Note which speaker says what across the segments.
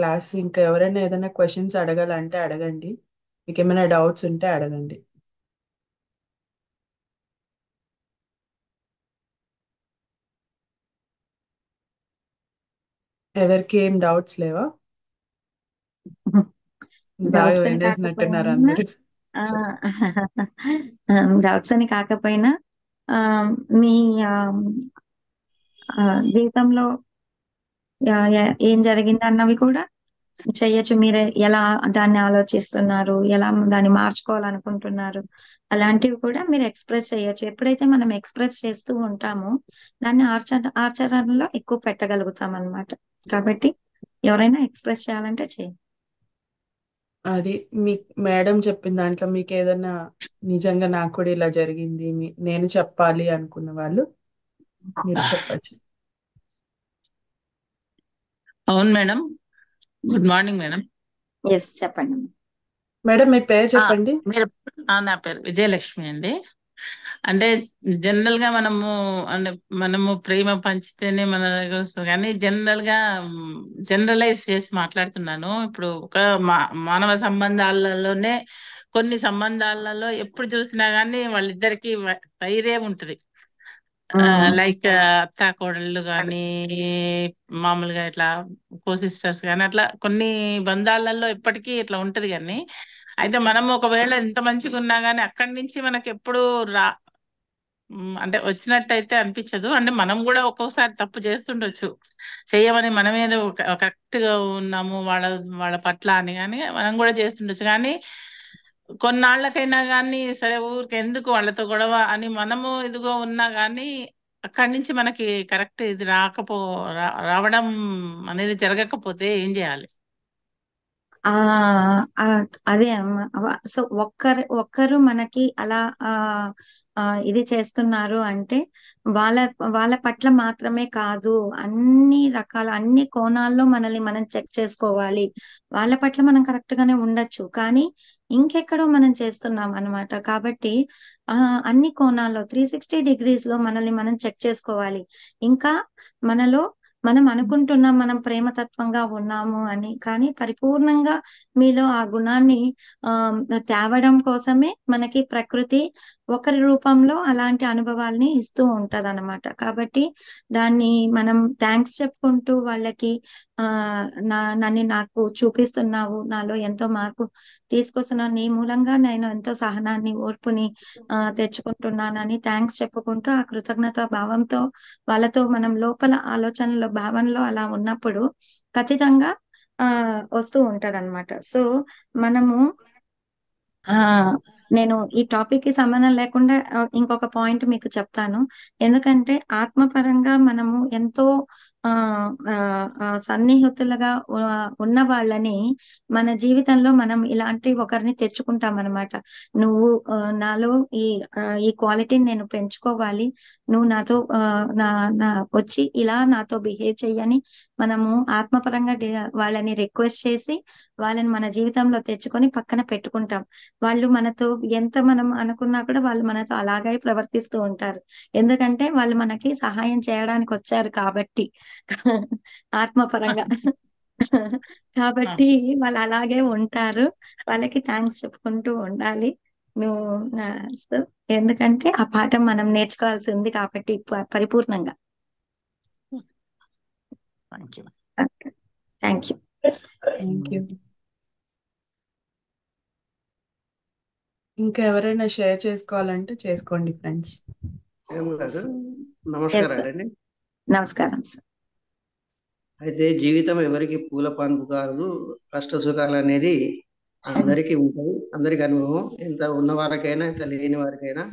Speaker 1: Class ఇంకా ఎవరైనా ఏదైనా క్వశ్చన్స్ అడగాలంటే అడగండి. మీకు ఏమైనా డౌట్స్ ఉంటే అడగండి. ఎవరికి ఏం డౌట్స్ లేవా? బాగా
Speaker 2: డౌట్స్ అని
Speaker 1: వినేసినట్టున్నారు
Speaker 2: కాకపోయినా
Speaker 1: అందరు.
Speaker 2: ఆ డౌట్స్ అని కాకపోయినా ఆ, మీ ఆ, ఆ, జీవితంలో ఏం జరిగింది అన్నవి కూడా చెయ్యొచ్చు. మీరు ఎలా దాన్ని ఆలోచిస్తున్నారు, ఎలా దాన్ని మార్చుకోవాలనుకుంటున్నారు, అలాంటివి కూడా మీరు ఎక్స్ప్రెస్ చేయొచ్చు. ఎప్పుడైతే మనం ఎక్స్ప్రెస్ చేస్తూ ఉంటామో దాన్ని ఆచరణలో ఎక్కువ పెట్టగలుగుతాం అన్నమాట. కాబట్టి ఎవరైనా ఎక్స్ప్రెస్ చేయాలంటే చేయండి.
Speaker 1: అది మీ మేడం చెప్పిన దాంట్లో మీకు ఏదైనా నిజంగా నాకు కూడా ఇలా జరిగింది నేను చెప్పాలి అనుకున్న వాళ్ళు మీరు చెప్పచ్చు.
Speaker 3: అవును madam. Good morning madam.
Speaker 2: Yes, చెప్పండి.
Speaker 1: మేడం మీ పేరు
Speaker 3: ఆ,
Speaker 1: చెప్పండి.
Speaker 3: మీరు నా పేరు విజయలక్ష్మి అండి. అంటే జనరల్ గా మనము ప్రేమ పంచితేనే మన దగ్గర వస్తుంది, కానీ జనరలైజ్ చేసి మాట్లాడుతున్నాను. ఇప్పుడు ఒక మానవ సంబంధాలలోనే కొన్ని సంబంధాలలో ఎప్పుడు చూసినా గానీ వాళ్ళిద్దరికి వైరే ఉంటది. లైక్ అత్త కోడళ్ళు కానీ, మామూలుగా ఇట్లా కో సిస్టర్స్ కానీ, అట్లా కొన్ని బంధాలలో ఎప్పటికీ ఇట్లా ఉంటది. కానీ అయితే మనం ఒకవేళ ఎంత మంచిగా ఉన్నా గానీ అక్కడి నుంచి మనకి ఎప్పుడు రా అంటే వచ్చినట్టయితే అనిపించదు. అంటే మనం కూడా ఒక్కొక్కసారి తప్పు చేస్తుండొచ్చు, చెయ్యమని మనమేదో కరెక్ట్ గా ఉన్నాము వాళ్ళ వాళ్ళ పట్ల అని, కానీ మనం కూడా చేస్తుండొచ్చు. కానీ కొన్నాళ్ళకైనా కానీ సరే ఊరికి ఎందుకు వాళ్ళతో గొడవ అని మనము ఇదిగో ఉన్నా కానీ అక్కడి నుంచి మనకి కరెక్ట్ ఇది రావడం అనేది జరగకపోతే ఏం చేయాలి?
Speaker 2: ఆ ఆ, అదే అమ్మా. సో ఒక్కరు మనకి అలా ఆ ఆ, ఇది చేస్తున్నారు అంటే వాళ్ళ వాళ్ళ పట్ల మాత్రమే కాదు, అన్ని కోణాల్లో మనల్ని మనం చెక్ చేసుకోవాలి. వాళ్ళ పట్ల మనం కరెక్ట్ గానే ఉండొచ్చు, కానీ ఇంకెక్కడో మనం చేస్తున్నాం అన్నమాట. కాబట్టి ఆ అన్ని కోణాల్లో 360 డిగ్రీస్ లో మనల్ని మనం చెక్ చేసుకోవాలి. ఇంకా మనలో మనం అనుకుంటున్నాం మనం ప్రేమతత్వంగా ఉన్నాము అని, కానీ పరిపూర్ణంగా మీలో ఆ గుణాన్ని ఆ తేవడం కోసమే మనకి ప్రకృతి ఒకరి రూపంలో అలాంటి అనుభవాల్ని ఇస్తూ ఉంటదన్నమాట. కాబట్టి దాన్ని మనం థ్యాంక్స్ చెప్పుకుంటూ వాళ్ళకి ఆ నన్ను నాకు చూపిస్తున్నావు, నాలో ఎంతో మార్పు తీసుకొస్తున్నావు, నీ మూలంగా నేను ఎంతో సహనాన్ని ఓర్పుని తెచ్చుకుంటున్నానని థ్యాంక్స్ చెప్పుకుంటూ ఆ కృతజ్ఞత భావంతో వాళ్ళతో మనం లోపల ఆలోచనలో భావనలో అలా ఉన్నప్పుడు ఖచ్చితంగా ఆ వస్తూ ఉంటదన్నమాట. సో మనము ఆ నేను ఈ టాపిక్ కి సంబంధం లేకుండా ఇంకొక పాయింట్ మీకు చెప్తాను. ఎందుకంటే ఆత్మపరంగా మనము ఎంతో ఆ ఆ సన్నిహితులుగా ఉన్న వాళ్ళని మన జీవితంలో మనం ఇలాంటి ఒకరిని తెచ్చుకుంటాం అనమాట. నువ్వు నాలో ఈ ఈ క్వాలిటీని నేను పెంచుకోవాలి, నువ్వు నాతో నా నా వచ్చి ఇలా నాతో బిహేవ్ చెయ్యని మనము ఆత్మపరంగా వాళ్ళని రిక్వెస్ట్ చేసి వాళ్ళని మన జీవితంలో తెచ్చుకొని పక్కన పెట్టుకుంటాం. వాళ్ళు మనతో ఎంత మనం అనుకున్నా కూడా వాళ్ళు మనతో అలాగే ప్రవర్తిస్తూ ఉంటారు. ఎందుకంటే వాళ్ళు మనకి సహాయం చేయడానికి వచ్చారు కాబట్టి ఆత్మపరంగా. కాబట్టి వాళ్ళు అలాగే ఉంటారు. వాళ్ళకి థ్యాంక్స్ చెప్పుకుంటూ ఉండాలి. నువ్వు సో ఎందుకంటే ఆ పాఠం మనం నేర్చుకోవాల్సి ఉంది కాబట్టి పరిపూర్ణంగా.
Speaker 3: Thank you.
Speaker 2: Thank you.
Speaker 1: Thank you. ఇంకా ఎవరైనా షేర్ చేసుకోవాలంటే చేసుకోండి ఫ్రెండ్స్.
Speaker 4: గారు
Speaker 2: ఎస్
Speaker 4: నమస్కారాలండి.
Speaker 2: నమస్కారం సార్.
Speaker 4: అయితే జీవితం ఎవరికి పూల పంపు కాదు, కష్ట సుఖాలు అనేది అందరికీ ఉంటాయి, అందరికి అనుభవం. ఎంత ఉన్న వారికైనా ఎంత లేని వారికైనా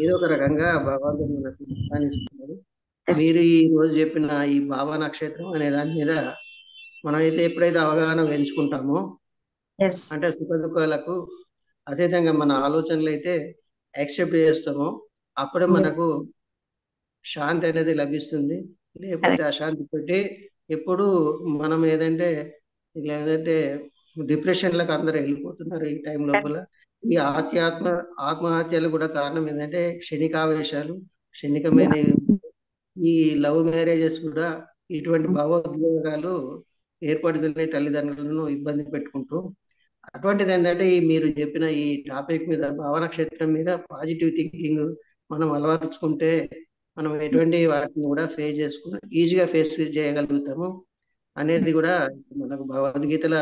Speaker 4: ఏదో ఒక రకంగా భగవంతుడు మనకు దుఃఖాన్ని ఇస్తున్నాడు. మీరు ఈ రోజు చెప్పిన ఈ భావ నక్షత్రం అనే దాని మీద మనమైతే ఎప్పుడైతే అవగాహన పెంచుకుంటామో అంటే సుఖ దుఃఖాలకు అతీతంగా మన ఆలోచనలు అయితే యాక్సెప్ట్ చేస్తామో అప్పుడే మనకు శాంతి అనేది లభిస్తుంది. లేకపోతే అశాంతి పెట్టి ఎప్పుడు మనం లేదంటే డిప్రెషన్లకు అందరూ వెళ్ళిపోతున్నారు ఈ టైం లోపల. ఈ ఆత్మహత్యలు కూడా కారణం ఏంటంటే క్షణికావేశాలు, క్షణికమైన ఈ లవ్ మ్యారేజెస్ కూడా ఇటువంటి భావోద్వేగాలు ఏర్పడుతున్న తల్లిదండ్రులను ఇబ్బంది పెట్టుకుంటూ, అటువంటిది ఏంటంటే మీరు చెప్పిన ఈ టాపిక్ మీద, భావన క్షేత్రం మీద పాజిటివ్ థింకింగ్ మనం అలవర్చుకుంటే మనం ఎటువంటి వాటిని కూడా ఫేస్ చేసుకుని ఈజీగా ఫేస్ చేయగలుగుతాము అనేది కూడా మనకు భగవద్గీతల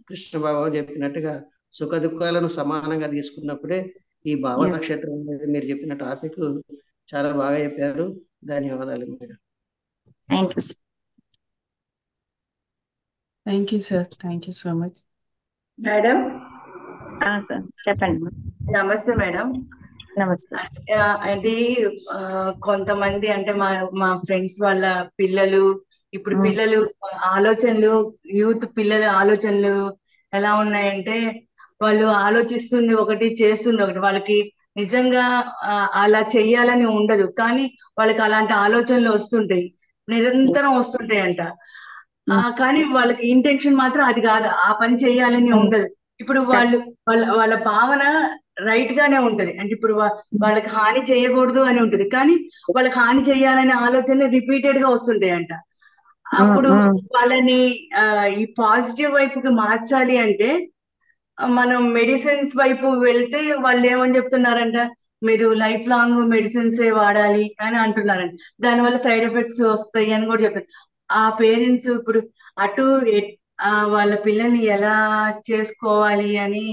Speaker 4: కృష్ణ భగవాన్ చెప్పినట్టుగా సుఖ దుఃఖాలను సమానంగా తీసుకున్నప్పుడే ఈ భావన క్షేత్రం అనేది మీరు చెప్పిన టాపిక్ చాలా బాగా చెప్పారు. ధన్యవాదాలు madam.
Speaker 2: Thank you.
Speaker 1: Thank you sir, thank you so much.
Speaker 5: Madam
Speaker 2: చెప్పండి.
Speaker 5: నమస్తే మేడం.
Speaker 2: నమస్తే.
Speaker 5: అది కొంతమంది అంటే మా ఫ్రెండ్స్ వాళ్ళ పిల్లలు ఇప్పుడు పిల్లలు ఆలోచనలు, యూత్ పిల్లల ఆలోచనలు ఎలా ఉన్నాయంటే వాళ్ళు ఆలోచిస్తుంది ఒకటి, చేస్తుంది ఒకటి. వాళ్ళకి నిజంగా అలా చెయ్యాలని ఉండదు, కానీ వాళ్ళకి అలాంటి ఆలోచనలు వస్తుంటాయి, నిరంతరం వస్తుంటాయంట. కానీ వాళ్ళకి ఇంటెన్షన్ మాత్రం అది కాదు, ఆ పని చేయాలని ఉండదు. ఇప్పుడు వాళ్ళ భావన రైట్ గానే ఉంటది, అంటే ఇప్పుడు వాళ్ళకి హాని చేయకూడదు అని ఉంటది, కానీ వాళ్ళకి హాని చేయాలనే ఆలోచన రిపీటెడ్ గా వస్తుంటాయంట. అప్పుడు వాళ్ళని ఈ పాజిటివ్ వైపుకి మార్చాలి అంటే మనం మెడిసిన్స్ వైపు వెళ్తే వాళ్ళు ఏమని చెప్తున్నారంట, మీరు లైఫ్ లాంగ్ మెడిసిన్స్ వాడాలి అని అంటున్నారంట. దానివల్ల సైడ్ ఎఫెక్ట్స్ వస్తాయి అని కూడా చెప్పారు. ఆ పేరెంట్స్ ఇప్పుడు అటు వాళ్ళ పిల్లల్ని ఎలా చేసుకోవాలి అని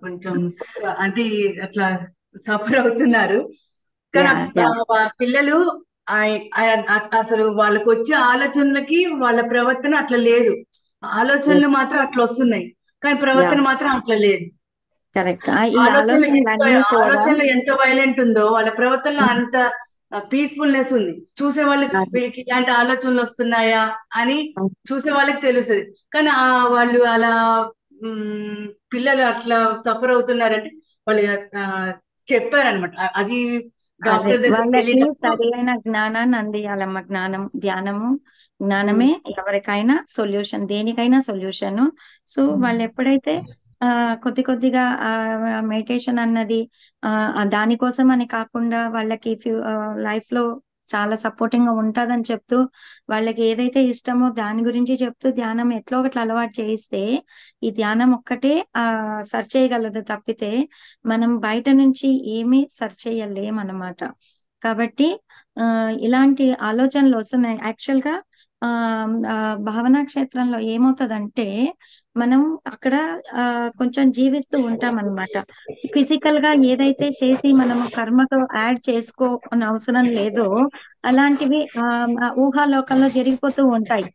Speaker 5: కొంచెం అంటే అట్లా సఫర్ అవుతున్నారు. కానీ పిల్లలు అసలు వాళ్ళకి వచ్చే ఆలోచనలకి వాళ్ళ ప్రవర్తన అట్లా లేదు. ఆలోచనలు మాత్రం అట్లా వస్తున్నాయి, కానీ ప్రవర్తన మాత్రం అట్లా లేదు.
Speaker 2: కరెక్ట్.
Speaker 5: ఆలోచనలు ఎంత వైలెంట్ ఉందో వాళ్ళ ప్రవర్తనలో అంత పీస్ఫుల్నెస్ ఉంది. చూసే వాళ్ళకి వీరికి ఇలాంటి ఆలోచనలు వస్తున్నాయా అని చూసే వాళ్ళకి తెలుస్తుంది. కానీ వాళ్ళు అలా పిల్లలు అట్లా సఫర్ అవుతున్నారంటే వాళ్ళు చెప్పారనమాట. అది డాక్టర్ దగ్గర
Speaker 2: సరైన జ్ఞానాన్ని అందియాలమ్మ. జ్ఞానమే ఎవరికైనా సొల్యూషన్, దేనికైనా సొల్యూషన్. సో వాళ్ళు ఎప్పుడైతే కొద్దిగా మెడిటేషన్ అన్నది దానికోసం అని కాకుండా వాళ్ళకి లైఫ్ లో చాలా సపోర్టింగ్ గా ఉంటదని చెప్తూ వాళ్ళకి ఏదైతే ఇష్టమో దాని గురించి చెప్తూ ధ్యానం ఎట్లా ఒకటి అలవాటు చేయిస్తే ఈ ధ్యానం ఒక్కటే సర్చ్ చేయగలదు తప్పితే మనం బయట నుంచి ఏమీ సర్చ్ చేయలేమన్నమాట. కాబట్టి ఇలాంటి ఆలోచనలు వస్తున్నాయి. యాక్చువల్ గా భావనా క్షేత్రంలో ఏమవుతుందంటే మనం అక్కడ కొంచెం జీవిస్తూ ఉంటాం అన్నమాట. ఫిజికల్ గా ఏదైతే చేసి మనము కర్మతో యాడ్ చేసుకోని అవసరం లేదో అలాంటివి ఊహాలోకంలో జరిగిపోతూ ఉంటాయి.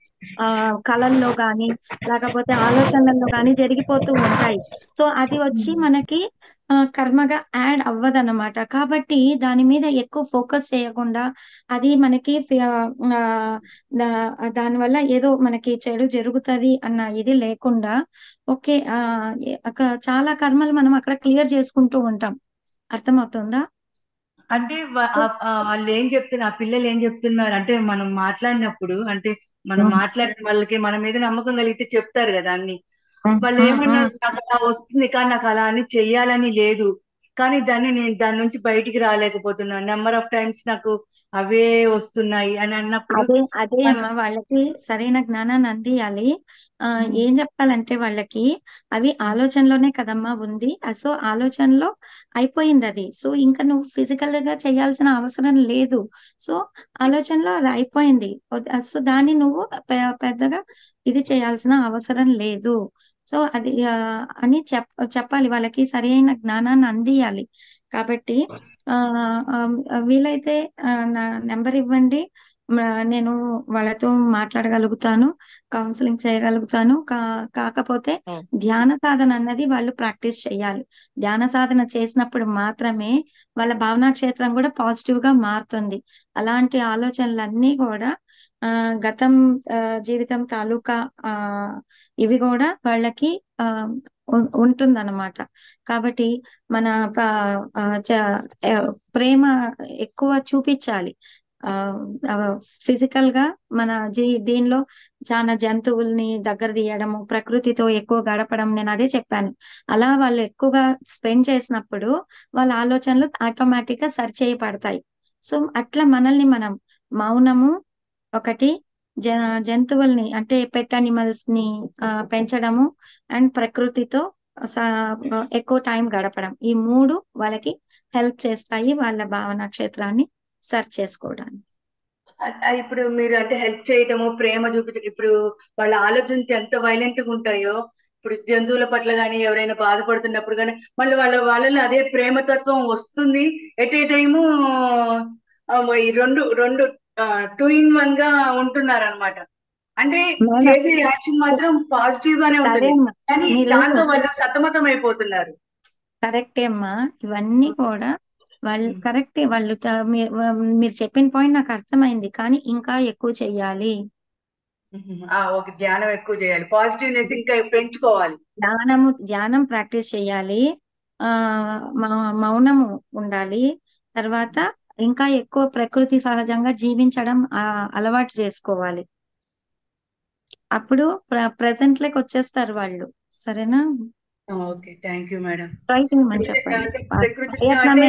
Speaker 2: కళల్లో గాని లేకపోతే ఆలోచనల్లో గాని జరిగిపోతూ ఉంటాయి. సో అది వచ్చి మనకి కర్మగా యాడ్ అవ్వదన్నమాట. కాబట్టి దాని మీద ఎక్కువ ఫోకస్ చేయకుండా అది మనకి దానివల్ల ఏదో మనకి చెడు జరుగుతుంది అన్న ఇది లేకుండా ఓకే చాలా కర్మలు మనం అక్కడ క్లియర్ చేసుకుంటూ ఉంటాం. అర్థమవుతుందా?
Speaker 5: అంటే వాళ్ళు ఏం చెప్తున్నారు, ఆ పిల్లలు ఏం చెప్తున్నారు అంటే మనం మాట్లాడినప్పుడు, అంటే మనం మాట్లాడిన వాళ్ళకి మన మీద నమ్మకం కలిగితే చెప్తారు కదా అన్ని. వాళ్ళు ఏమన్నారు, నాకు అలా వస్తుంది కానీ నాకు అలా అని చెయ్యాలని లేదు, కానీ నేను దాని నుంచి బయటికి రాలేకపోతున్నాను, నెంబర్ ఆఫ్ టైమ్స్ నాకు అవే వస్తున్నాయి అని అన్నప్పుడు
Speaker 2: అదే అమ్మ వాళ్ళకి సరైన జ్ఞానాన్ని అందియాలి. ఏం చెప్పాలంటే వాళ్ళకి అవి ఆలోచనలోనే కదమ్మా ఉంది. సో ఆలోచనలో అయిపోయింది అది. సో ఇంకా నువ్వు ఫిజికల్ గా చేయాల్సిన అవసరం లేదు. సో ఆలోచనలో అది అయిపోయింది. సో దాన్ని నువ్వు పెద్దగా ఇది చేయాల్సిన అవసరం లేదు. సో అది అని చెప్పాలి వాళ్ళకి, సరైన జ్ఞానాన్ని అందియాలి. కాబట్టి వీలైతే నా నెంబర్ ఇవ్వండి, నేను వాళ్ళతో మాట్లాడగలుగుతాను, కౌన్సిలింగ్ చేయగలుగుతాను. కాకపోతే ధ్యాన సాధన అన్నది వాళ్ళు ప్రాక్టీస్ చేయాలి. ధ్యాన సాధన చేసినప్పుడు మాత్రమే వాళ్ళ భావనా క్షేత్రం కూడా పాజిటివ్ గా మారుతుంది. అలాంటి ఆలోచనలన్నీ కూడా గతం జీవితం తాలూకా ఇవి కూడా వాళ్ళకి ఉంటుందన్నమాట. కాబట్టి మన ప్రేమ ఎక్కువ చూపించాలి. ఫిజికల్ గా మన దీనిలో చాలా జంతువుల్ని దగ్గర తీయడము, ప్రకృతితో ఎక్కువ గడపడం, నేను అదే చెప్పాను. అలా వాళ్ళు ఎక్కువగా స్పెండ్ చేసినప్పుడు వాళ్ళ ఆలోచనలు ఆటోమేటిక్ గా సరి చేయబడతాయి. సో అట్లా మనల్ని మనం మౌనము ఒకటి, జంతువుల్ని అంటే పెట్ అనిమల్స్ ని పెంచడము అండ్ ప్రకృతితో ఎక్కువ టైం గడపడం, ఈ మూడు వాళ్ళకి హెల్ప్ చేస్తాయి వాళ్ళ భావన క్షేత్రాన్ని సర్చ్ చేసుకోవడానికి.
Speaker 5: ఇప్పుడు మీరు అంటే హెల్ప్ చేయటము, ప్రేమ చూపించడం, ఇప్పుడు వాళ్ళ ఆలోచనలు ఎంత వైలెంట్ గా ఉంటాయో, ఇప్పుడు జంతువుల పట్ల కానీ ఎవరైనా బాధపడుతున్నప్పుడు కానీ మళ్ళీ వాళ్ళలో అదే ప్రేమతత్వం వస్తుంది. ఎట్ ఏ టైము ఈ రెండు రెండు 2 in 1 గా ఉంటున్నారు అనమాట. అంటే చేసే యాక్షన్ మాత్రం పాజిటివ్ గానే ఉంటుంది, కానీ దాంతో వాళ్ళు సతమతం అయిపోతున్నారు.
Speaker 2: కరెక్టే అమ్మా, ఇవన్నీ కూడా వాళ్ళు కరెక్టే. వాళ్ళు మీరు చెప్పిన పాయింట్ నాకు అర్థమైంది, కానీ ఇంకా ఎక్కువ చెయ్యాలి.
Speaker 5: ఒక ధ్యానం ఎక్కువ చేయాలి, పాజిటివ్నెస్ ఇంకా పెంచుకోవాలి,
Speaker 2: ధ్యానం ప్రాక్టీస్ చేయాలి, మౌనము ఉండాలి, తర్వాత ఇంకా ఎక్కువ ప్రకృతి సహజంగా జీవించడం అలవాటు చేసుకోవాలి. అప్పుడు ప్రెసెంట్ లెక్క వచ్చేస్తారు వాళ్ళు. సరేనా?
Speaker 5: Okay, thank you madam.
Speaker 2: ప్రయత్నం చెప్పండి. ప్రయత్నమే,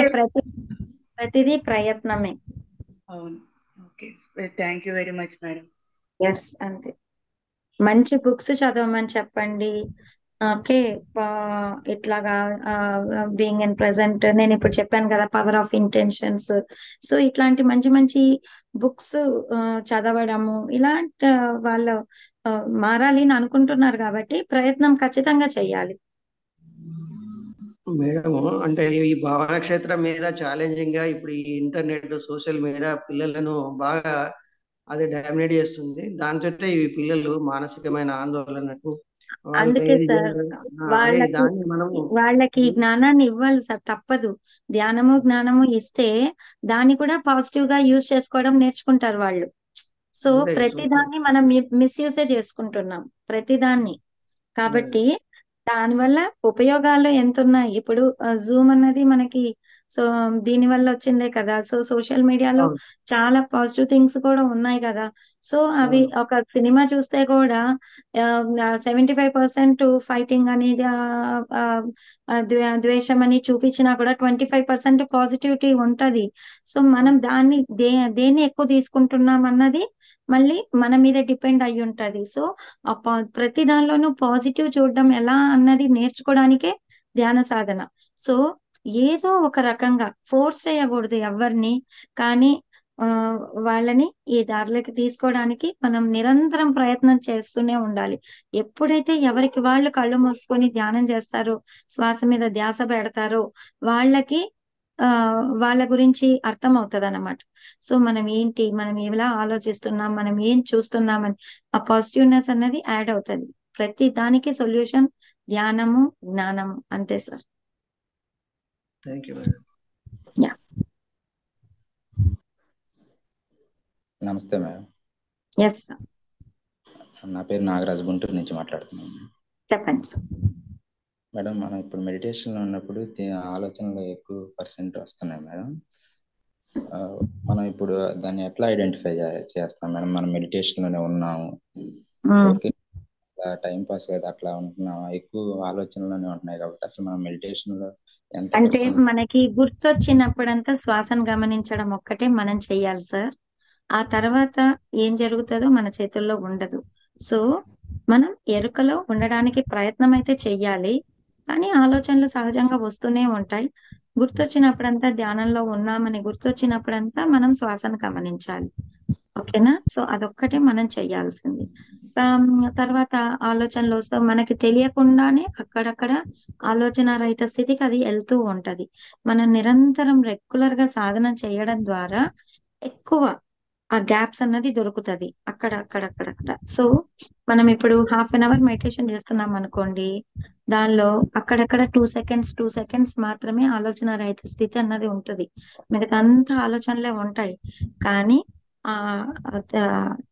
Speaker 2: ప్రతిదీ ప్రయత్నమే.
Speaker 5: అవును. Okay, thank you very much madam.
Speaker 2: Yes, అంతే. మంచి బుక్స్ చదవమని చెప్పండి. ఓకే, ఇట్లాగా బీయింగ్ ఇన్ ప్రెసెంట్, నేను ఇప్పుడు చెప్పాను కదా, పవర్ ఆఫ్ ఇంటెన్షన్స్. సో ఇట్లాంటి మంచి మంచి బుక్స్ చదవడము, ఇలాంటి వాళ్ళు మారాలి అని అనుకుంటున్నారు కాబట్టి ప్రయత్నం ఖచ్చితంగా చెయ్యాలి.
Speaker 4: మేడం, అంటే ఈ భావన క్షేత్రం మీద ఛాలెంజింగ్ గా ఇప్పుడు ఈ ఇంటర్నెట్, సోషల్ మీడియా పిల్లలను బాగా అది డామినేట్ చేస్తుంది. దాని చుట్టే ఈ పిల్లలు మానసికమైన ఆందోళనకు
Speaker 2: అందుకే సార్ వాళ్ళకి జ్ఞానాన్ని ఇవ్వాలి సార్, తప్పదు. జ్ఞానము ఇస్తే దాన్ని కూడా పాజిటివ్ గా యూజ్ చేసుకోవడం నేర్చుకుంటారు వాళ్ళు. సో ప్రతిదాన్ని మనం మిస్యూజే చేసుకుంటున్నాం, ప్రతిదాన్ని. కాబట్టి దానివల్ల ఉపయోగాలు ఎంత ఉన్నాయి. ఇప్పుడు జూమ్ అన్నది మనకి దీని వల్ల వచ్చిందే కదా. సో సోషల్ మీడియాలో చాలా పాజిటివ్ థింగ్స్ కూడా ఉన్నాయి కదా. సో అవి ఒక సినిమా చూస్తే కూడా 75% ఫైటింగ్ అనేది, ద్వేషం అని చూపించినా కూడా 25% పాజిటివిటీ ఉంటది. సో మనం దేన్ని ఎక్కువ తీసుకుంటున్నాం అన్నది మళ్ళీ మన మీద డిపెండ్ అయి ఉంటది. సో ప్రతి దానిలోనూ పాజిటివ్ చూడడం ఎలా అన్నది నేర్చుకోవడానికే ధ్యాన సాధన. సో ఏదో ఒక రకంగా ఫోర్స్ చేయకూడదు ఎవరిని, కానీ వాళ్ళని ఈ దారిలోకి తీసుకోవడానికి మనం నిరంతరం ప్రయత్నం చేస్తూనే ఉండాలి. ఎప్పుడైతే ఎవరికి వాళ్ళు కళ్ళు మూసుకొని ధ్యానం చేస్తారో, శ్వాస మీద ధ్యాస పెడతారో, వాళ్ళకి వాళ్ళ గురించి అర్థం అవుతుంది అన్నమాట. సో మనం ఎలా ఆలోచిస్తున్నాం, మనం ఏం చూస్తున్నామని ఆ పాజిటివ్నెస్ అన్నది యాడ్ అవుతుంది. ప్రతి దానికి సొల్యూషన్ ధ్యానము, జ్ఞానము, అంతే sir.
Speaker 4: Thank you madam.
Speaker 2: Yeah,
Speaker 6: నమస్తే మేడం.
Speaker 2: Yes sir.
Speaker 6: నా పేరు నాగరాజు, గుంటూరు నుంచి మాట్లాడుతున్నాను.
Speaker 2: చెప్పండి సార్.
Speaker 6: మేడం, మనం ఇప్పుడు మెడిటేషన్ లో ఉన్నప్పుడు ఆలోచనలు ఎక్కువ % వస్తున్నాయి మేడం. మనం ఇప్పుడు దాన్ని ఎట్లా ఐడెంటిఫై చేస్తాం మేడం? మనం మెడిటేషన్ లోనే ఉన్నాము, టైం పాస్ కదా అట్లా ఉంటున్నాము, ఎక్కువ ఆలోచనలోనే ఉంటున్నాయి కాబట్టి అసలు మనం మెడిటేషన్ లో ఎంత
Speaker 2: అంటే మనకి గుర్తొచ్చినప్పుడంతా శ్వాసను గమనించడం ఒక్కటే మనం చెయ్యాలి సార్. ఆ తర్వాత ఏం జరుగుతుందో మన చేతుల్లో ఉండదు. సో మనం ఎరుకలో ఉండడానికి ప్రయత్నం అయితే చెయ్యాలి, కానీ ఆలోచనలు సహజంగా వస్తూనే ఉంటాయి. గుర్తొచ్చినప్పుడంతా ధ్యానంలో ఉన్నామని గుర్తొచ్చినప్పుడంతా మనం శ్వాసను గమనించాలి. ఓకేనా? సో అదొక్కటే మనం చెయ్యాల్సింది. తర్వాత ఆలోచనలు వస్తే మనకి తెలియకుండానే అక్కడక్కడ ఆలోచన రహిత స్థితికి అది వెళ్తూ ఉంటది. మనం నిరంతరం రెగ్యులర్ గా సాధన చేయడం ద్వారా ఎక్కువ ఆ గ్యాప్స్ అన్నది దొరుకుతది అక్కడక్కడ. సో మనం ఇప్పుడు 1/2 hour మెడిటేషన్ చేస్తున్నాం అనుకోండి, దానిలో అక్కడక్కడ 2 seconds మాత్రమే ఆలోచన రహిత స్థితి అన్నది ఉంటది. మిగతా అంతా ఆలోచనలే ఉంటాయి. కానీ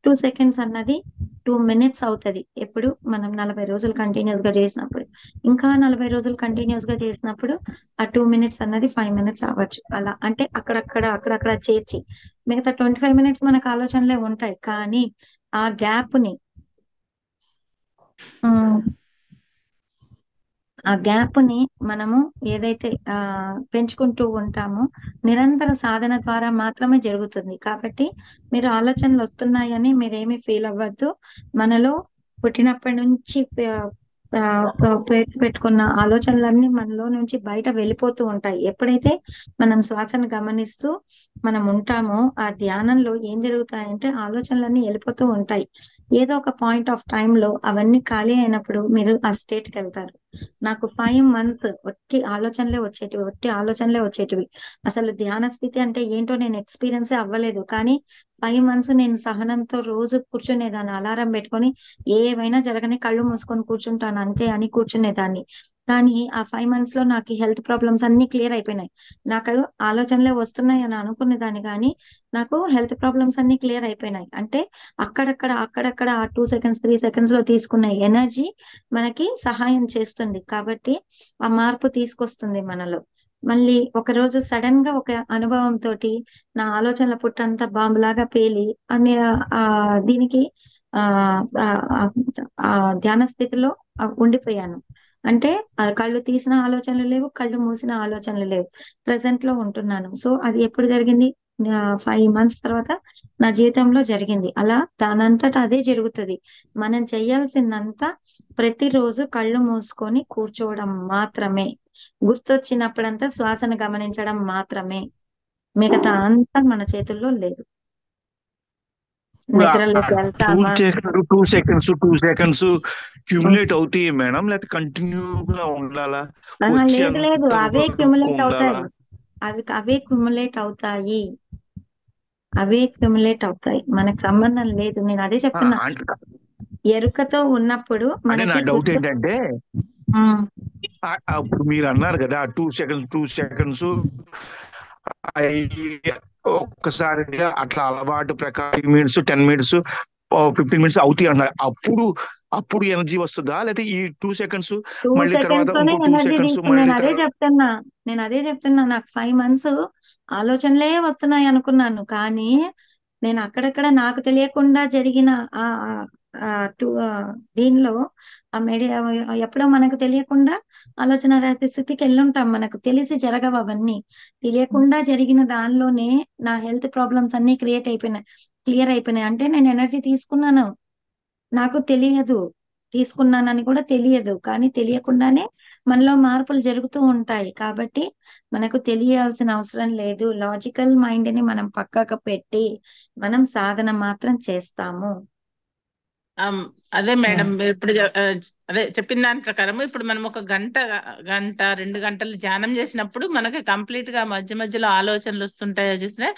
Speaker 2: 2 seconds అన్నది 2 minutes అవుతది. ఎప్పుడు మనం 40 రోజులు కంటిన్యూస్ గా చేసినప్పుడు, ఇంకా 40 రోజులు కంటిన్యూస్ గా చేసినప్పుడు ఆ 2 minutes అన్నది 5 minutes అవ్వచ్చు. అలా అంటే అక్కడక్కడ చేర్చి మిగతా 25 minutes మనకు ఆలోచనలే ఉంటాయి. కానీ ఆ గ్యాప్ ని ఆ గ్యాప్ ని మనము ఏదైతే పెంచుకుంటూ ఉంటామో నిరంతర సాధన ద్వారా మాత్రమే జరుగుతుంది. కాబట్టి మీరు ఆలోచనలు వస్తున్నాయని మీరేమీ ఫీల్ అవ్వద్దు. మనలో పుట్టినప్పటి నుంచి పెట్టుకున్న ఆలోచనలన్నీ మనలో నుంచి బయట వెళ్ళిపోతూ ఉంటాయి. ఎప్పుడైతే మనం శ్వాసను గమనిస్తూ మనం ఉంటామో ఆ ధ్యానంలో ఏం జరుగుతాయంటే ఆలోచనలన్నీ వెళ్ళిపోతూ ఉంటాయి. ఏదో ఒక పాయింట్ ఆఫ్ టైమ్ లో అవన్నీ ఖాళీ అయినప్పుడు మీరు ఆ స్టేట్ కి వెళ్తారు. నాకు 5 months ఒట్టి ఆలోచనలే వచ్చేటివి. అసలు ధ్యాన స్థితి అంటే ఏంటో నేను ఎక్స్పీరియన్స్ అవ్వలేదు. కానీ 5 months నేను సహనంతో రోజు కూర్చునేదాన్ని. అలారం పెట్టుకొని ఏవైనా జరగని కళ్ళు మూసుకొని కూర్చుంటాను అంతే అని కూర్చునేదాన్ని. కానీ ఆ 5 months లో నాకు హెల్త్ ప్రాబ్లమ్స్ అన్ని క్లియర్ అయిపోయినాయి. నాకు ఆలోచనలే వస్తున్నాయి అని అనుకునేదాన్ని కానీ నాకు హెల్త్ ప్రాబ్లమ్స్ అన్ని క్లియర్ అయిపోయినాయి. అంటే అక్కడక్కడ ఆ 2 seconds 3 seconds లో తీసుకున్న ఎనర్జీ మనకి సహాయం చేస్తుంది. కాబట్టి ఆ మార్పు తీసుకొస్తుంది మనలో. మళ్ళీ ఒక రోజు సడన్ గా ఒక అనుభవం తోటి నా ఆలోచనల పుట్టంతా బాంబులాగా పేలి అన్ని దీనికి ఆ ఆ ఆ ధ్యాన స్థితిలో ఉండిపోయాను. అంటే కళ్ళు తీసిన ఆలోచనలు లేవు, కళ్ళు మూసిన ఆలోచనలు లేవు. ప్రెసెంట్ లో ఉంటున్నాను. సో అది ఎప్పుడు జరిగింది? 5 months తర్వాత నా జీవితంలో జరిగింది. అలా దానంతటా అదే జరుగుతుంది. మనం చేయాల్సిందంతా ప్రతిరోజు కళ్ళు మూసుకొని కూర్చోవడం మాత్రమే. గుర్తొచ్చినప్పుడంతా శ్వాసను గమనించడం మాత్రమే. మిగతా అంతా మన చేతుల్లో లేదు.
Speaker 7: ఇప్పుడు
Speaker 2: నిద్రలోకి వెళ్తామా?
Speaker 7: 2 seconds క్యూములేట్ అవుతాయి మేడం, లేకపోతే కంటిన్యూగా ఉండాలా?
Speaker 2: లేదు అవే
Speaker 7: వచ్చేంత
Speaker 2: క్యుములేట్
Speaker 7: ఉండాలా?
Speaker 2: అవుతాయి. అవే క్యుములేట్ అవుతాయి. అవే క్యుములేట్ అవుతాయి. మనకు సంబంధం లేదు. నేను అదే చెప్తున్నా. ఎరుకతో ఉన్నప్పుడు
Speaker 7: అంటే నా
Speaker 2: మనకి
Speaker 7: డౌట్ ఏంటంటే అప్పుడు మీరు అన్నారు కదా 2 seconds ఒక్కసారిగా అట్లా అలవాటు ప్రకారం 5 minutes 10 minutes 15 minutes అవుతాయి అన్నారు. అప్పుడు ఎనర్జీ వస్తుందా, లేకపోతే ఈ 2 seconds
Speaker 2: 2
Speaker 7: మళ్ళీ తర్వాత
Speaker 2: seconds లోనే
Speaker 7: ఇంకో 2
Speaker 2: ఎనర్జీ
Speaker 7: seconds
Speaker 2: తీసుకుని
Speaker 7: మళ్ళీ
Speaker 2: నేను అదే చెప్తున్నా. నాకు 5 months ఆలోచనలే వస్తున్నాయి అనుకున్నాను. కానీ నేను అక్కడక్కడ నాకు తెలియకుండా జరిగిన ఆ ఆ దీనిలో ఎప్పుడో మనకు తెలియకుండా ఆలోచన రహిత స్థితికి వెళ్ళుంటాం. మనకు తెలిసి జరగవు అవన్నీ. తెలియకుండా జరిగిన దానిలోనే నా హెల్త్ ప్రాబ్లమ్స్ అన్ని క్లియర్ అయిపోయినాయి. అంటే నేను ఎనర్జీ తీసుకున్నాను, నాకు తెలియదు. తీసుకున్నానని కూడా తెలియదు. కానీ తెలియకుండానే మనలో మార్పులు జరుగుతూ ఉంటాయి. కాబట్టి మనకు తెలియాల్సిన అవసరం లేదు. లాజికల్ మైండ్ ని మనం పక్కకు పెట్టి మనం సాధన మాత్రం చేస్తాము.
Speaker 3: అదే మేడం, మీరు ఇప్పుడు అదే చెప్పిన దాని ప్రకారం ఇప్పుడు మనం ఒక గంట 2 గంటలు ధ్యానం చేసినప్పుడు మనకి కంప్లీట్ గా మధ్య మధ్యలో ఆలోచనలు వస్తుంటాయో చూసినా,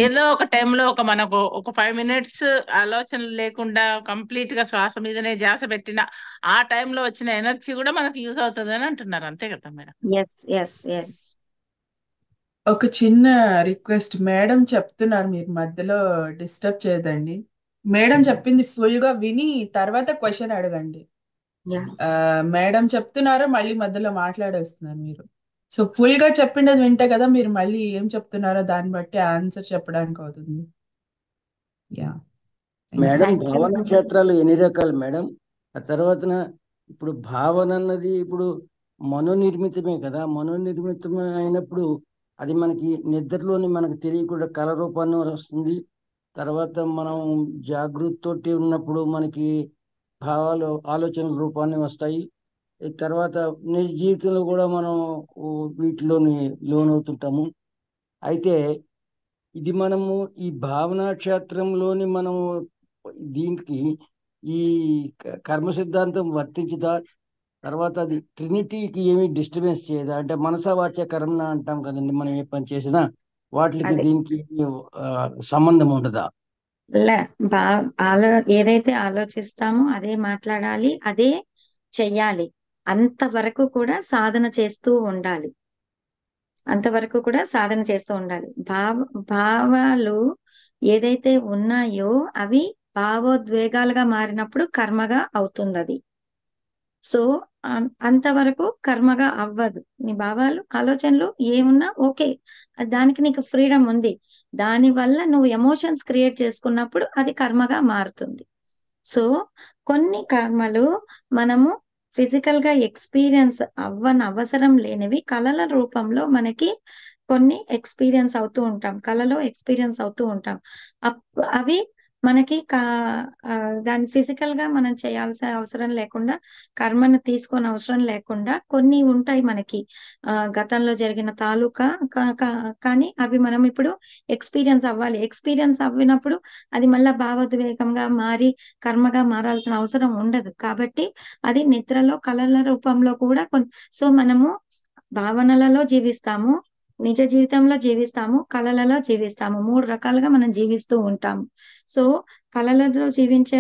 Speaker 3: ఏదో ఒక టైంలో మనకు ఒక 5 minutes ఆలోచనలు లేకుండా కంప్లీట్ గా శ్వాస మీదనే ధ్యాస పెట్టిన ఆ టైంలో వచ్చిన ఎనర్జీ కూడా మనకి యూజ్ అవుతుంది అని అంటున్నారు. అంతే కదా మేడం?
Speaker 2: ఎస్.
Speaker 1: ఒక చిన్న రిక్వెస్ట్, మేడం చెప్తున్నారు, మీరు మధ్యలో డిస్టర్బ్ చేయదండి. మేడం చెప్పింది ఫుల్ గా విని తర్వాత క్వశ్చన్ అడగండి. మేడం చెప్తున్నారో మళ్ళీ మధ్యలో మాట్లాడేస్తున్నారు మీరు. సో ఫుల్ గా చెప్పిండేది వింటే కదా మీరు మళ్ళీ ఏం చెప్తున్నారో దాన్ని బట్టి ఆన్సర్ చెప్పడానికి అవుతుంది. యా
Speaker 8: మేడం, భావన క్షేత్రాలు ఎన్ని రకాలు మేడం? ఆ తర్వాతన ఇప్పుడు భావన అన్నది ఇప్పుడు మనోనిర్మితమే కదా. మనోనిర్మితమే అయినప్పుడు అది మనకి నిద్రలోని మనకు తెలియకుండా కళ రూపాన్ని వస్తుంది. తర్వాత మనం జాగృతితోటి ఉన్నప్పుడు మనకి భావాలు ఆలోచనల రూపాన్ని వస్తాయి. తర్వాత నిజ జీవితంలో కూడా మనం వీటిలోని లోనవుతుంటాము. అయితే ఇది మనము ఈ భావనా క్షేత్రంలోని మనము దీనికి ఈ కర్మ సిద్ధాంతం వర్తించుదా? తర్వాత అది ట్రినిటీకి ఏమి డిస్టర్బెన్స్ చేయదా? అంటే మనస వాచ కర్మ అంటాం కదండి, మనం ఏ పని చేసినా వాటికి దీనికి సంబంధం ఉండదా?
Speaker 2: ఏదైతే ఆలోచిస్తామో అదే మాట్లాడాలి, అదే చెయ్యాలి. అంతవరకు కూడా సాధన చేస్తూ ఉండాలి. భావాలు ఏదైతే ఉన్నాయో అవి భావోద్వేగాలుగా మారినప్పుడు కర్మగా అవుతుంది అది. సో అంతవరకు కర్మగా అవ్వదు. నీ భావాలు ఆలోచనలు ఏమున్నా ఓకే, దానికి నీకు ఫ్రీడమ్ ఉంది. దాని వల్ల నువ్వు ఎమోషన్స్ క్రియేట్ చేసుకున్నప్పుడు అది కర్మగా మారుతుంది. సో కొన్ని కర్మలు మనము ఫిజికల్ గా ఎక్స్పీరియన్స్ అవసరం లేనివి కళల రూపంలో మనకి కొన్ని ఎక్స్పీరియన్స్ అవుతూ ఉంటాం, కళలో ఎక్స్పీరియన్స్ అవుతూ ఉంటాం. అవి మనకి దాన్ని ఫిజికల్ గా మనం చేయాల్సిన అవసరం లేకుండా, కర్మను తీసుకొని అవసరం లేకుండా కొన్ని ఉంటాయి మనకి గతంలో జరిగిన తాలూకా. కానీ అవి మనం ఇప్పుడు ఎక్స్పీరియన్స్ అవ్వాలి. ఎక్స్పీరియన్స్ అవ్వినప్పుడు అది మళ్ళా భావోద్వేగంగా మారి కర్మగా మారాల్సిన అవసరం ఉండదు. కాబట్టి అది నిద్రలో కళల రూపంలో కూడా సో మనము భావనలలో జీవిస్తాము, నిజ జీవితంలో జీవిస్తాము, కళలలో జీవిస్తాము. 3 రకాలుగా మనం జీవిస్తూ ఉంటాము. సో కళలలో జీవించే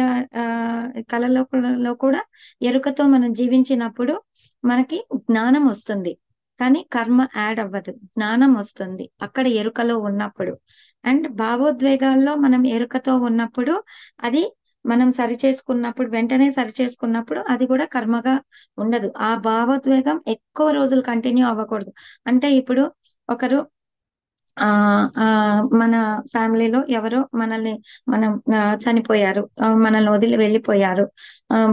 Speaker 2: కళలలో కూడా ఎరుకతో మనం జీవించినప్పుడు మనకి జ్ఞానం వస్తుంది, కానీ కర్మ యాడ్ అవ్వదు, జ్ఞానం వస్తుంది అక్కడ ఎరుకలో ఉన్నప్పుడు. అండ్ భావోద్వేగాల్లో మనం ఎరుకతో ఉన్నప్పుడు అది మనం సరిచేసుకున్నప్పుడు, వెంటనే సరిచేసుకున్నప్పుడు అది కూడా కర్మగా ఉండదు. ఆ భావోద్వేగం ఎక్కువ రోజులు కంటిన్యూ అవ్వకూడదు. అంటే ఇప్పుడు ఒకరు మన ఫ్యామిలీలో ఎవరో మనం చనిపోయారు, మనల్ని వదిలి వెళ్ళిపోయారు,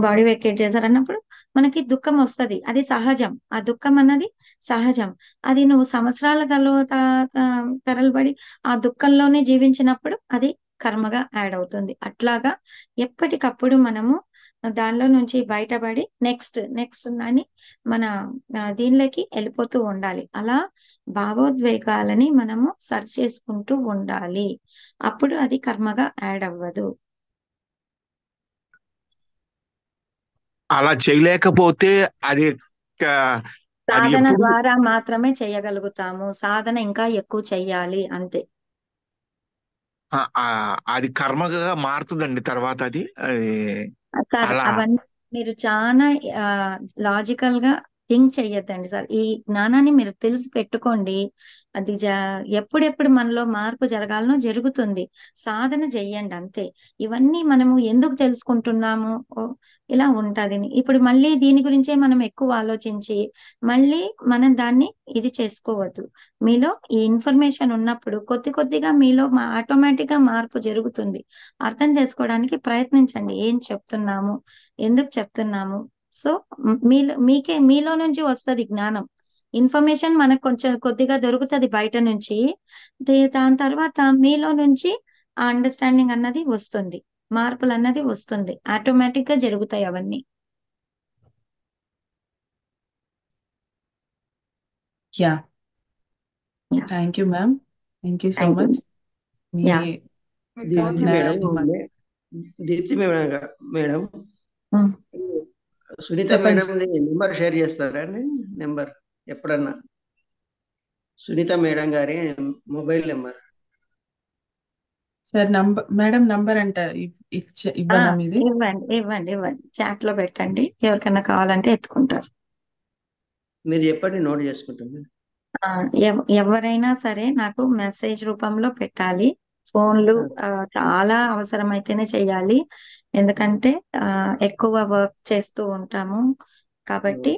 Speaker 2: బాడీ వెకేట్ చేశారు అన్నప్పుడు మనకి దుఃఖం వస్తది. అది సహజం. ఆ దుఃఖం అన్నది సహజం. అది నువ్వు సంవత్సరాల తరబడి ఆ దుఃఖంలోనే జీవించినప్పుడు అది కర్మగా యాడ్ అవుతుంది. అట్లాగా ఎప్పటికప్పుడు మనము దానిలో నుంచి బయటపడి నెక్స్ట్ అని మన దీనిలోకి వెళ్ళిపోతూ ఉండాలి. అలా భావోద్వేగాలని మనము సరి చేసుకుంటూ ఉండాలి. అప్పుడు అది కర్మగా యాడ్ అవ్వదు.
Speaker 7: అలా చేయలేకపోతే అది అది
Speaker 2: సాధన
Speaker 7: ఎప్పుడు
Speaker 2: ద్వారా మాత్రమే చేయగలుగుతాము. సాధన ఇంకా ఎక్కువ చెయ్యాలి అంతే.
Speaker 7: అది కర్మగా మారుతుందండి తర్వాత అది
Speaker 2: సార్
Speaker 7: అలా
Speaker 2: అవన్నీ మీరు చాలా లాజికల్ గా థింక్ చెయ్యొద్దండి సార్. ఈ జ్ఞానాన్ని మీరు తెలిసి పెట్టుకోండి. అది ఎప్పుడెప్పుడు మనలో మార్పు జరగాలనో జరుగుతుంది. సాధన చెయ్యండి అంతే. ఇవన్నీ మనము ఎందుకు తెలుసుకుంటున్నాము ఇలా ఉంటది. ఇప్పుడు మళ్ళీ దీని గురించే మనం ఎక్కువ ఆలోచించి మళ్ళీ మనం దాన్ని ఇది చేసుకోవద్దు. మీలో ఈ ఇన్ఫర్మేషన్ ఉన్నప్పుడు కొద్దిగా మీలో ఆటోమేటిక్ గా మార్పు జరుగుతుంది. అర్థం చేసుకోవడానికి ప్రయత్నించండి. ఏం చెప్తున్నాము, ఎందుకు చెప్తున్నాము. సో మీలో నుంచి వస్తది జ్ఞానం. ఇన్ఫర్మేషన్ మనకు కొంచెం కొద్దిగా దొరుకుతది బయట నుంచి. దాని తర్వాత మీలో నుంచి ఆ అండర్స్టాండింగ్ అన్నది వస్తుంది, మార్పులు అన్నది వస్తుంది. ఆటోమేటిక్ గా జరుగుతాయి అవన్నీ.
Speaker 1: Yeah, thank you ma'am, thank you so
Speaker 2: thank you.
Speaker 1: Much. మీ
Speaker 2: yeah.
Speaker 4: Deepti madam Deepti madam Sunitha
Speaker 1: చెప్పండి
Speaker 4: మేడం నెంబర్ షేర్ చేస్తారా అండి? నెంబర్ ఎప్పుడన్నా సునీత మేడం గారి mobile number.
Speaker 1: Sir. Madam number అంట ఇవ్వనా మీది?
Speaker 2: ఇవ్వండి చాట్ లో పెట్టండి. ఎవరికైనా కావాలంటే ఎత్తుకుంటారు.
Speaker 4: మీరు చెప్పండి, నోట్ చేసుకుంటాను.
Speaker 2: ఎవరైనా సరే నాకు మెసేజ్ రూపంలో పెట్టాలి. ఫోన్లు చాలా అవసరమైతేనే చెయ్యాలి. ఎందుకంటే ఎక్కువ వర్క్ చేస్తూ ఉంటాము కాబట్టి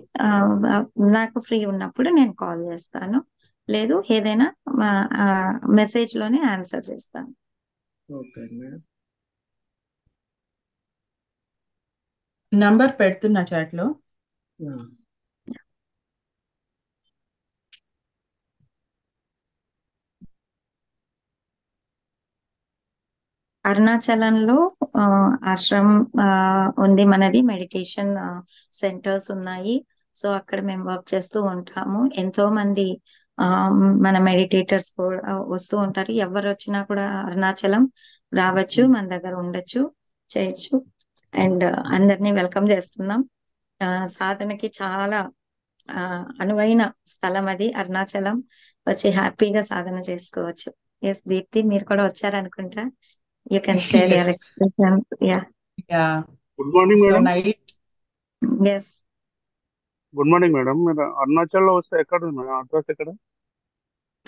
Speaker 2: నాకు ఫ్రీ ఉన్నప్పుడు నేను కాల్ చేస్తాను. లేదు ఏదైనా మెసేజ్ లోనే ఆన్సర్ చేస్తాను.
Speaker 4: Okay madam.
Speaker 1: నంబర్ పెడుతున్నా చాట్ లో.
Speaker 2: అరుణాచలంలో ఆశ్రమం ఉంది మనది. మెడిటేషన్ సెంటర్స్ ఉన్నాయి. సో అక్కడ మేము వర్క్ చేస్తూ ఉంటాము. ఎంతో మంది మన మెడిటేటర్స్ కూడా వస్తూ ఉంటారు. ఎవరు వచ్చినా కూడా అరుణాచలం రావచ్చు, మన దగ్గర ఉండొచ్చు, చేయొచ్చు. అండ్ అందరినీ వెల్కమ్ చేస్తున్నాం. సాధనకి చాలా అనువైన స్థలం అది అరుణాచలం. వచ్చి హ్యాపీగా సాధన చేసుకోవచ్చు. ఎస్ దీప్తి, మీరు కూడా వచ్చారనుకుంటా. You can share your experience. Yeah.
Speaker 9: Good morning,
Speaker 1: So
Speaker 9: madam.
Speaker 1: night.
Speaker 2: Yes.
Speaker 9: Good morning, madam. Arunachal లో వస్తే ఎక్కడ ఉంది మేడం? అడ్రస్ ఎక్కడ?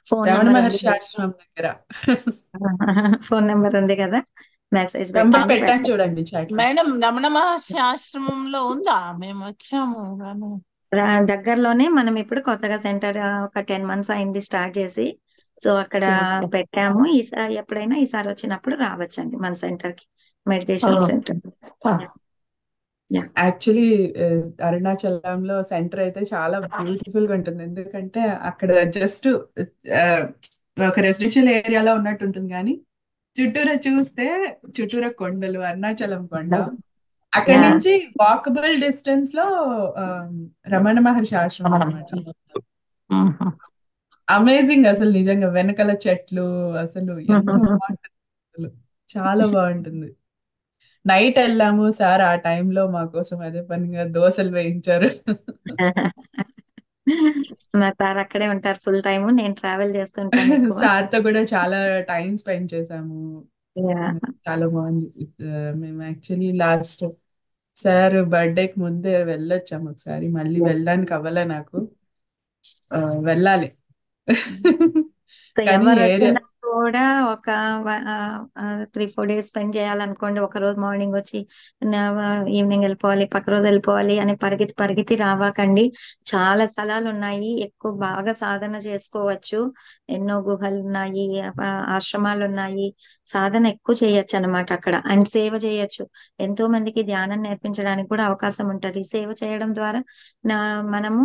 Speaker 2: ఫోన్
Speaker 1: రమణ
Speaker 2: నెంబర్
Speaker 1: మహర్షి ఆశ్రమం దగ్గర.
Speaker 2: ఫోన్ నెంబర్ ఉంది కదా, మెసేజ్
Speaker 1: నంబర్ పెట్టాను చూడండి చాట్ లో.
Speaker 3: మేడం రమణ మహర్షి ఆశ్రమంలో ఉందా? మేము వచ్చాము కానీ
Speaker 2: దగ్గరలోనే. మనం ఇప్పుడు కొత్తగా సెంటర్ ఒక 10 months అయింది స్టార్ట్ చేసి. సో అక్కడ పెట్టాము. ఎప్పుడైనా ఈసారి వచ్చినప్పుడు రావచ్చండి మన సెంటర్ కి, మెడిటేషన్ సెంటర్. Yeah.
Speaker 1: యాక్చువల్లీ అరుణాచలంలో సెంటర్ అయితే చాలా బ్యూటిఫుల్ గా ఉంటుంది. ఎందుకంటే అక్కడ జస్ట్ ఒక రెసిడెన్షియల్ ఏరియాలో ఉన్నట్టు ఉంటుంది, కానీ చుట్టూరా చూస్తే చుట్టూరా కొండలు, అరుణాచలం కొండ. అక్కడి
Speaker 2: Yeah.
Speaker 1: నుంచి వాకబుల్ డిస్టెన్స్ లో రమణ మహర్షి ఆశ్రమం అన్నమాట. అమేజింగ్ అసలు, నిజంగా వెనకాల చెట్లు అసలు ఎంత బాగుంటుంది, అసలు చాలా బాగుంటుంది. నైట్ వెళ్ళాము సార్, ఆ టైంలో మా కోసం అదే పనిగా దోశలు వేయించారు.
Speaker 2: మా సార్ అక్కడే ఉంటారు ఫుల్ టైమ్, నేను ట్రావెల్ చేస్తుంటాను ఎక్కువ.
Speaker 1: సార్తో కూడా చాలా టైం స్పెండ్ చేసాము.
Speaker 2: Yeah.
Speaker 1: చాలా బాగుంది. మేము యాక్చువల్లీ లాస్ట్ సార్ బర్త్డేకి ముందే వెళ్ళొచ్చాము ఒకసారి, మళ్ళీ వెళ్ళడానికి అవ్వలే నాకు. వెళ్ళాలి.
Speaker 2: సో
Speaker 1: కానీ
Speaker 2: ఎవరు
Speaker 1: ఏరియా
Speaker 2: వచ్చినా కూడా ఒక 3-4 డేస్ స్పెండ్ చేయాలనుకోండి, ఒక రోజు మార్నింగ్ వచ్చి ఈవినింగ్ వెళ్ళిపోవాలి, పక్క రోజు వెళ్ళిపోవాలి అని పరిగెత్తి రావకండి. చాలా స్థలాలు ఉన్నాయి, ఎక్కువ బాగా సాధన చేసుకోవచ్చు. ఎన్నో గుహలు ఉన్నాయి, ఆశ్రమాలు ఉన్నాయి, సాధన ఎక్కువ చేయొచ్చు అన్నమాట అక్కడ. అండ్ సేవ చేయొచ్చు, ఎంతో మందికి ధ్యానం నేర్పించడానికి కూడా అవకాశం ఉంటది. సేవ చేయడం ద్వారా మనము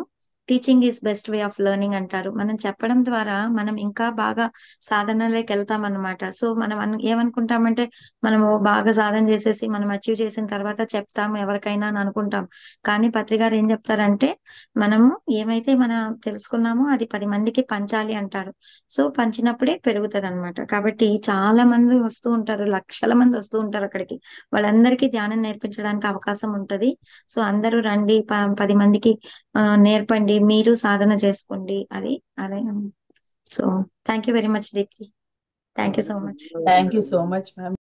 Speaker 2: teaching is best way of learning అంటారు. మనం చెప్పడం ద్వారా మనం ఇంకా బాగా సాధనలోకి వెళ్తాం అన్నమాట. సో మనం ఏమనుకుంటామంటే, మనము బాగా సాధన చేసేసి మనం అచీవ్ చేసిన తర్వాత చెప్తాము ఎవరికైనా అని అనుకుంటాం. కానీ పత్రి గారు ఏం చెప్తారంటే, మనము ఏమైతే మనం తెలుసుకున్నామో అది 10 మందికి పంచాలి అంటారు. సో పంచినప్పుడే పెరుగుతుంది అన్నమాట. కాబట్టి చాలా మంది వస్తూ ఉంటారు, లక్షల మంది వస్తూ ఉంటారు అక్కడికి. వాళ్ళందరికీ ధ్యానం నేర్పించడానికి అవకాశం ఉంటది. సో అందరూ రండి, 10 మందికి నేర్పండి, మీరు సాధన చేసుకోండి. అది అదే. So thank you very much Deepti. Thank you so much.
Speaker 1: Thank you so much ma'am.